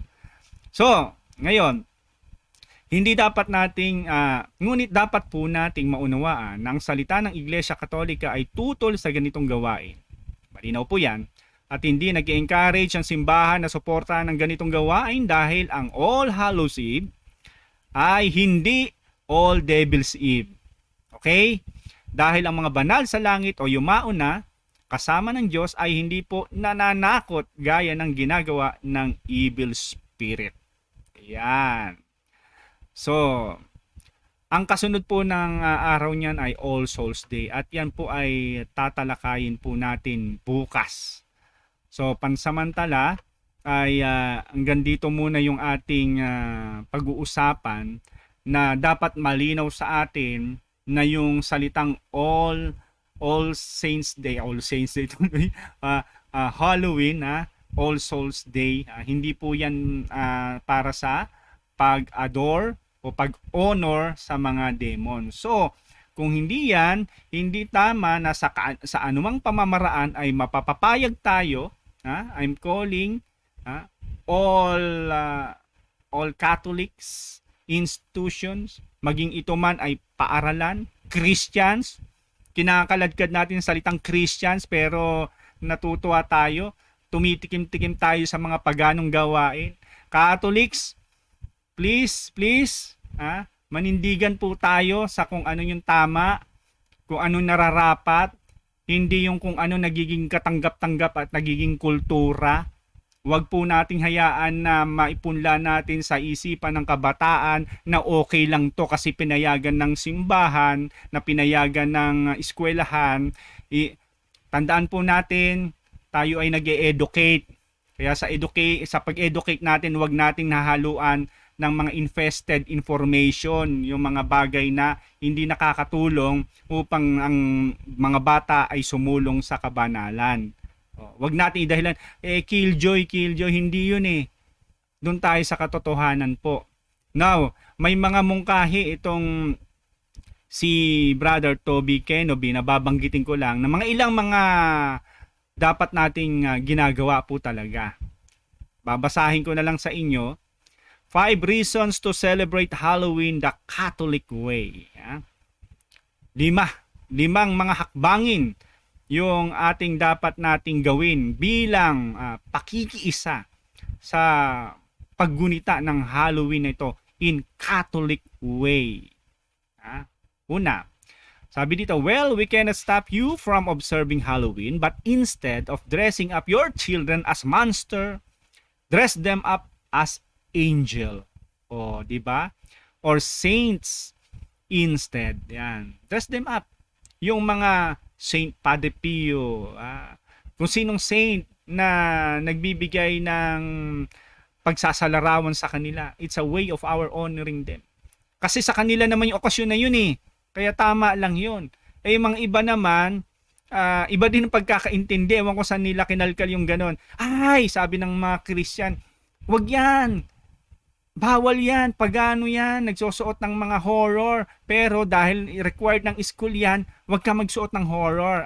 So, ngayon, hindi dapat ngunit dapat po nating maunawaan na ang salita ng Iglesia Katolika ay tutol sa ganitong gawain. Malinaw po yan. At hindi nag-encourage ang simbahan na suportahan ng ganitong gawain dahil ang All Hallows Eve ay hindi All Devil's Eve. Okay? Dahil ang mga banal sa langit o yumao na kasama ng Diyos ay hindi po nananakot gaya ng ginagawa ng evil spirit. Ayan. So, ang kasunod po ng araw niyan ay All Souls Day at yan po ay tatalakayin po natin bukas. So, pansamantala ay hanggang dito muna yung ating pag-uusapan na dapat malinaw sa atin na yung salitang All Saints Day tuloy, Halloween, All Souls Day, hindi po yan para sa pag-adore o pag-honor sa mga demon. So, kung hindi yan, hindi tama na sa anumang pamamaraan ay mapapapayag tayo. I'm calling all Catholics, institutions, maging ito man ay paaralan, Christians, kinakaladkad natin salitang Christians pero natutuwa tayo, tumitikim-tikim tayo sa mga paganong gawain. Catholics, please, manindigan po tayo sa kung ano yung tama, kung ano nararapat, hindi yung kung ano nagiging katanggap-tanggap at nagiging kultura. Huwag po nating hayaan na maipunla natin sa isipan ng kabataan na okay lang to kasi pinayagan ng simbahan, na pinayagan ng eskwelahan. Tandaan po natin, tayo ay nag-e-educate. Kaya sa pag-educate natin, huwag nating nahaluan ng mga infested information, yung mga bagay na hindi nakakatulong upang ang mga bata ay sumulong sa kabanalan. Wag natin idahilan, killjoy, hindi yun eh. Doon tayo sa katotohanan po. Now, may mga mungkahi itong si Brother Toby Kenobi, nababanggitin ko lang, na mga ilang mga dapat nating ginagawa po talaga. Babasahin ko na lang sa inyo. 5 reasons to celebrate Halloween the Catholic way. Limang mga hakbangin yung ating dapat nating gawin bilang pakikiisa sa paggunita ng Halloween na ito in Catholic way. Una, sabi dito, well, we cannot stop you from observing Halloween, but instead of dressing up your children as monster, dress them up as angel. Di ba? Or saints instead. Yan. Dress them up. Yung mga Saint Padre Pio, kung sinong saint na nagbibigay ng pagsasalarawan sa kanila, it's a way of our honoring them. Kasi sa kanila naman yung okasyon na yun eh. Kaya tama lang yun. Yung mga iba naman, iba din ang pagkakaintindi. Ewan ko saan nila kinalkal yung ganon. Ay, sabi ng mga Christian, wag yan. Bawal yan, pagano yan, nagsusuot ng mga horror. Pero dahil required ng school yan, wag ka magsuot ng horror.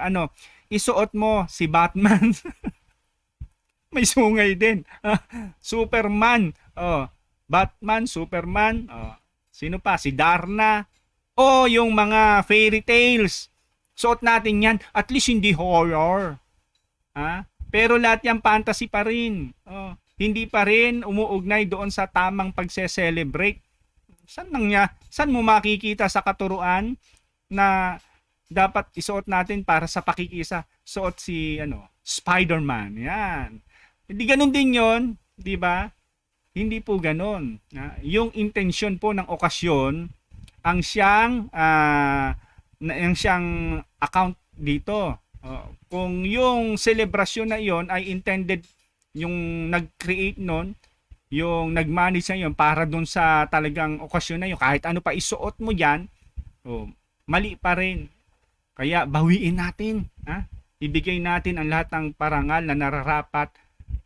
Isuot mo si Batman. May sungay din. Superman. Batman, Superman. Sino pa? Si Darna. Yung mga fairy tales. Suot natin yan. At least hindi horror. Pero lahat yan fantasy pa rin. Hindi pa rin umuugnay doon sa tamang pagse-celebrate. Saan mo makikita sa katuruan na dapat isuot natin para sa pakikisa? Suot si Spider-Man. Yan. Hindi ganun din 'yon, 'di ba? Hindi po ganun. Yung intention po ng okasyon ang siyang account dito. Kung yung celebration na 'yon ay intended, yung nag-create nun, yung nag-manage na yun para dun sa talagang okasyon na yun, kahit ano pa isuot mo yan, mali pa rin. Kaya bawiin natin, ibigay natin ang lahat ng parangal na nararapat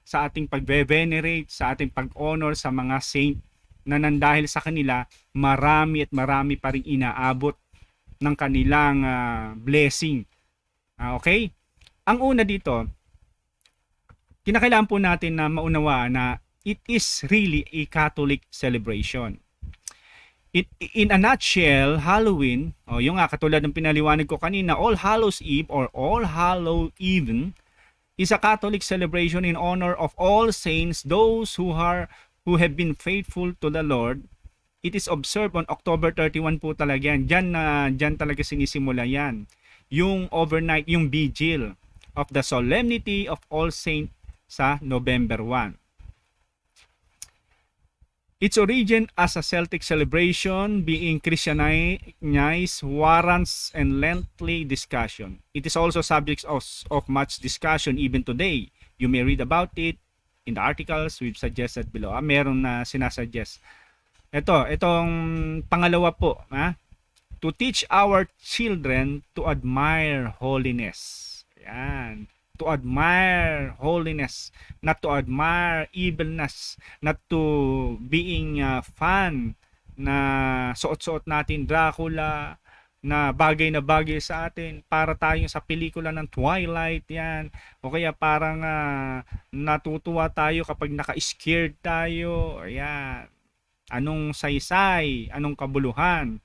sa ating pag-venerate, sa ating pag-honor sa mga saint na nandahil sa kanila, marami at marami pa rin inaabot ng kanilang blessing. Okay? Ang una dito, kinakailangan po natin na maunawaan na it is really a Catholic celebration. In a nutshell, Halloween, yung katulad ng pinaliwanag ko kanina, All Hallows Eve or All Hallow Even is a Catholic celebration in honor of all saints, those who have been faithful to the Lord. It is observed on October 31 po talaga yan. Diyan talaga sinisimula yan. Yung overnight, yung vigil. of the Solemnity of All Saints sa November 1. Its origin as a Celtic celebration being Christianized warrants and lengthy discussion. It is also subject of much discussion even today. You may read about it in the articles we've suggested below. Meron na sinasuggest. Itong pangalawa po, to teach our children to admire holiness. Yan. To admire holiness, not to admire evilness, not to being fun na suot-suot natin Dracula na bagay sa atin para tayong sa pelikula ng Twilight yan, o kaya parang natutuwa tayo kapag naka-scared tayo. Ayan, anong saysay, anong kabuluhan.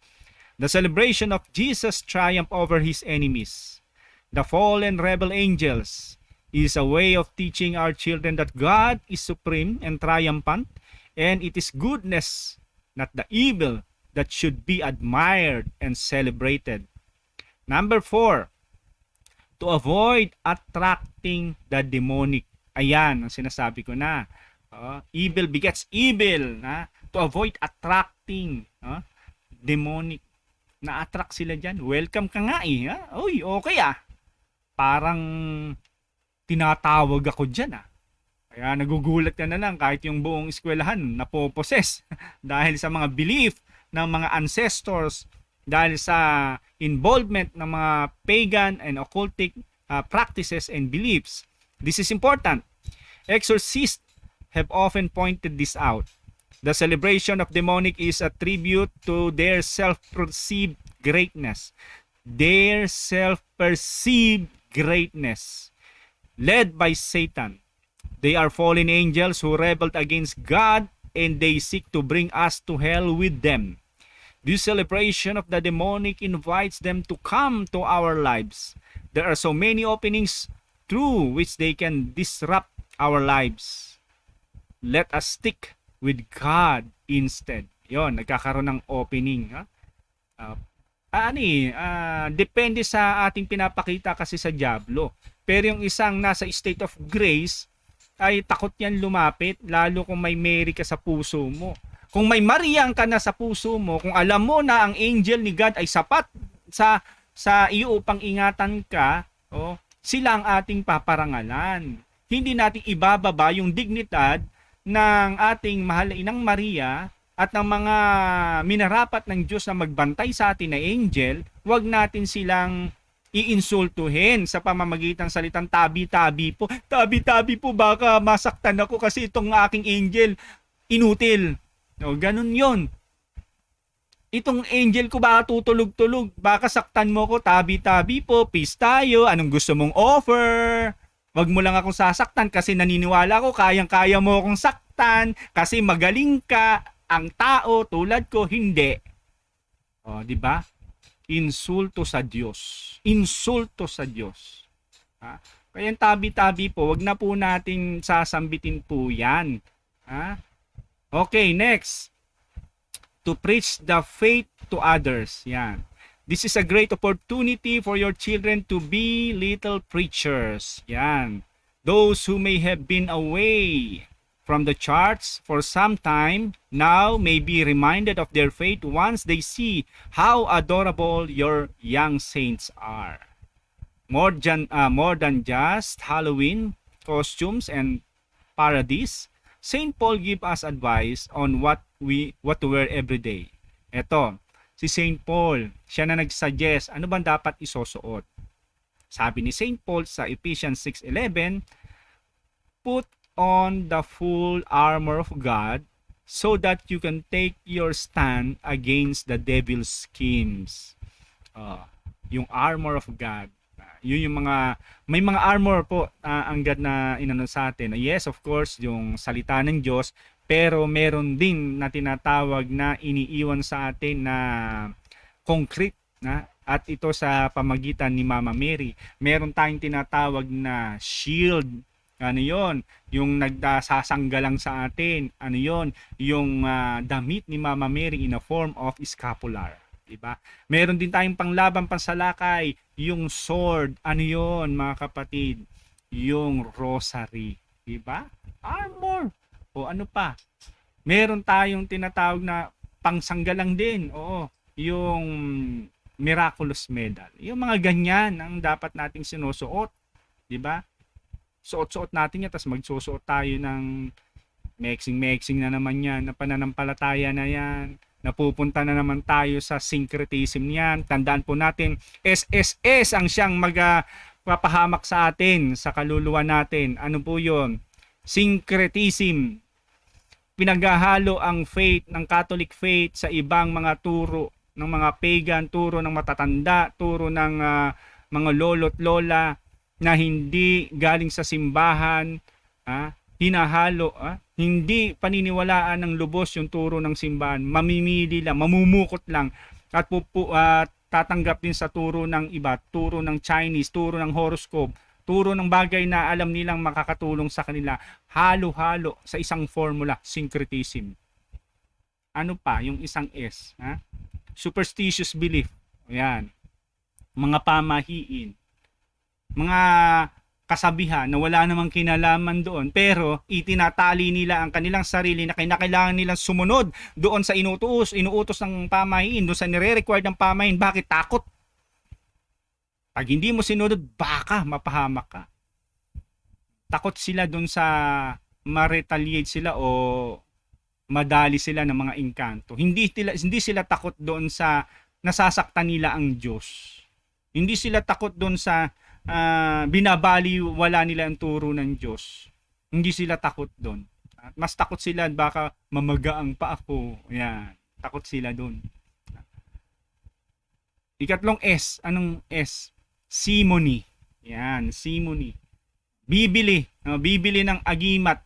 The celebration of Jesus' triumph over his enemies, the fallen rebel angels, is a way of teaching our children that God is supreme and triumphant, and it is goodness, not the evil, that should be admired and celebrated. Number 4, to avoid attracting the demonic. Ayan, ang sinasabi ko na. Evil begets evil. To avoid attracting demonic. Na-attract sila dyan. Welcome ka nga eh. Uy, okay Parang tinatawag ako dyan Kaya nagugulat ka na lang kahit yung buong eskwelahan napoposes dahil sa mga belief ng mga ancestors, dahil sa involvement ng mga pagan and occultic practices and beliefs. This is important. Exorcists have often pointed this out. The celebration of demonic is a tribute to their self-perceived greatness. Their self-perceived greatness, led by Satan. They are fallen angels who rebelled against God, and they seek to bring us to hell with them. This celebration of the demonic invites them to come to our lives. There are so many openings through which they can disrupt our lives. Let us stick with God instead. Yon, nagkakaroon ng opening. Depende sa ating pinapakita kasi sa Diablo. Pero yung isang nasa state of grace ay takot yan lumapit, lalo kung may Mary ka sa puso mo. Kung may Mariang ka na sa puso mo, kung alam mo na ang angel ni God ay sapat sa iyo upang ingatan ka, sila ang ating paparangalan. Hindi natin ibababa yung dignidad ng ating mahal na Inang Maria at ng mga minarapat ng Diyos na magbantay sa atin na angel. Huwag natin silang iinsultuhin sa pamamagitan salitang tabi-tabi po. Tabi-tabi po, baka masaktan ako kasi itong aking angel inutil. Ganun yon. Itong angel ko baka tutulog-tulog, baka saktan mo ko. Tabi-tabi po, peace tayo, anong gusto mong offer? Wag mo lang akong sasaktan kasi naniniwala ko kayang-kaya mo akong saktan kasi magaling ka. Ang tao tulad ko hindi. Di ba? Insulto sa Diyos. Insulto sa Diyos. Kaya tabi-tabi po, wag na po nating sasambitin po 'yan. Okay, next. To preach the faith to others. Yan. This is a great opportunity for your children to be little preachers. Yan. Those who may have been away from the church for some time now may be reminded of their faith once they see how adorable your young saints are. More than just Halloween costumes and parodies, Saint Paul gives us advice on what to wear every day. Ito, si Saint Paul, siya na nagsuggest ano bang dapat isusuot. Sabi ni Saint Paul sa Ephesians 6:11, put on the full armor of God so that you can take your stand against the devil's schemes. Yung armor of God. Yun yung may mga armor po ang God na inano sa atin. Yes, of course, yung salita ng Diyos, pero meron din na tinatawag na iniiwan sa atin na concrete at ito sa pamagitan ni Mama Mary. Meron tayong tinatawag na shield. Ano yon? Yung nagdasasanggalang sa atin. Ano yon? Yung damit ni Mama Mary in a form of scapular. Diba? Meron din tayong panglaban, pansalakay, yung sword. Ano yon mga kapatid? Yung rosary. Diba? Armor. O ano pa? Meron tayong tinatawag na pangsanggalang din. Oo. Yung miraculous medal. Yung mga ganyan ang dapat nating sinusuot. Diba? Suot-suot natin yan, tapos magsusuot tayo ng mexing-mexing na naman yan, na pananampalataya na yan, napupunta na naman tayo sa syncretism niyan. Tandaan po natin, SSS ang siyang magpapahamak sa atin, sa kaluluwa natin. Ano po yun? Syncretism. Pinaghahalo ang faith ng Catholic faith sa ibang mga turo ng mga pagan, turo ng matatanda, turo ng mga lolo't lola na hindi galing sa simbahan, hinahalo, hindi paniniwalaan ng lubos yung turo ng simbahan, mamimili lang, mamumukot lang, at tatanggap din sa turo ng iba, turo ng Chinese, turo ng horoscope, turo ng bagay na alam nilang makakatulong sa kanila, halo-halo sa isang formula, syncretism. Ano pa? Yung isang S, superstitious belief, yan, mga pamahiin, mga kasabihan na wala namang kinalaman doon, pero itinatali nila ang kanilang sarili na kailangan nilang sumunod doon sa inuutos ng pamahiin, doon sa nire-required ng pamahiin. Bakit? Takot. Pag hindi mo sinunod, baka mapahamak ka. Takot sila doon sa ma-retaliate sila o madali sila ng mga engkanto. Hindi sila takot doon sa nasasaktan nila ang Diyos. Hindi sila takot doon sa binabaliwala nila ang turo ng Diyos. Hindi sila takot doon. Mas takot sila baka mamagaang pa ako. Yan. Takot sila doon. Ikatlong S. Anong S? Simony. Yan. Simony. Bibili ng agimat.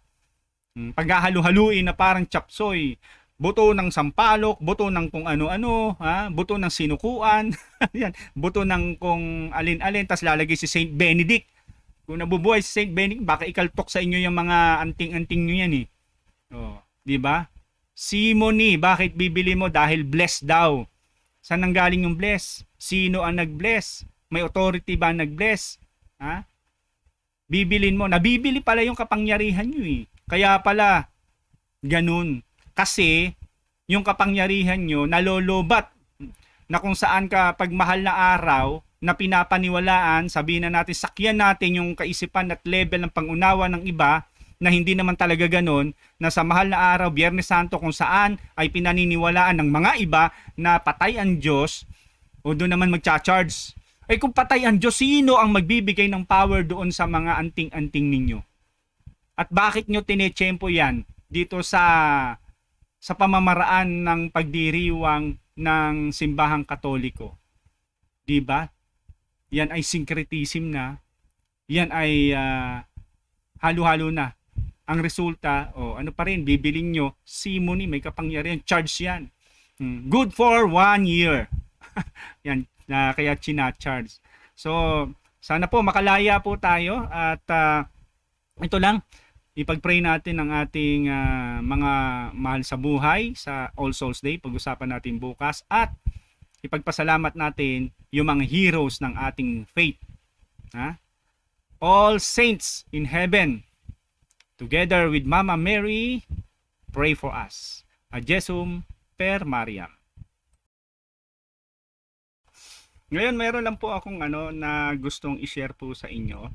Paghahalo-haluin na parang chapsoy. Buto ng sampalok, buto ng kung ano-ano, buto ng sinukuan, yan, buto ng kung alin-alin, tas lalagay si Saint Benedict. Kung nabubuhay si Saint Benedict, baka ikaltok sa inyo yung mga anting-anting nyo yan eh. Oh, di ba? Simony, bakit bibili mo? Dahil blessed daw. Saan nanggaling yung bless? Sino ang nag-bless? May authority ba nag-bless? Bibilin mo. Nabibili pala yung kapangyarihan nyo eh. Kaya pala, ganun. Kasi yung kapangyarihan nyo nalolobat na kung saan ka pagmahal na araw na pinapaniwalaan, sabihin na natin, sakyan natin yung kaisipan at level ng pangunawa ng iba na hindi naman talaga ganun, na sa mahal na araw, Biyernes Santo, kung saan ay pinaniniwalaan ng mga iba na patay ang Diyos, o doon naman magcha-charge. Ay kung patay ang Diyos, sino ang magbibigay ng power doon sa mga anting-anting ninyo? At bakit nyo tinetsyempo yan dito sa pamamaraan ng pagdiriwang ng simbahang Katoliko? 'Di ba? Yan ay syncretism na. Yan ay halo-halo na. Ang resulta, ano pa rin, bibilin nyo, simony, may kapangyarihan, charge yan. Good for 1 year. Yan, kaya china-charge. So, sana po makalaya po tayo at ito lang, ipag-pray natin ang ating mga mahal sa buhay sa All Souls Day, pag-usapan natin bukas, at ipagpasalamat natin yung mga heroes ng ating faith. All saints in heaven, together with Mama Mary, pray for us. Adjesum per Mariam. Ngayon, mayroon lang po akong na gustong i-share po sa inyo.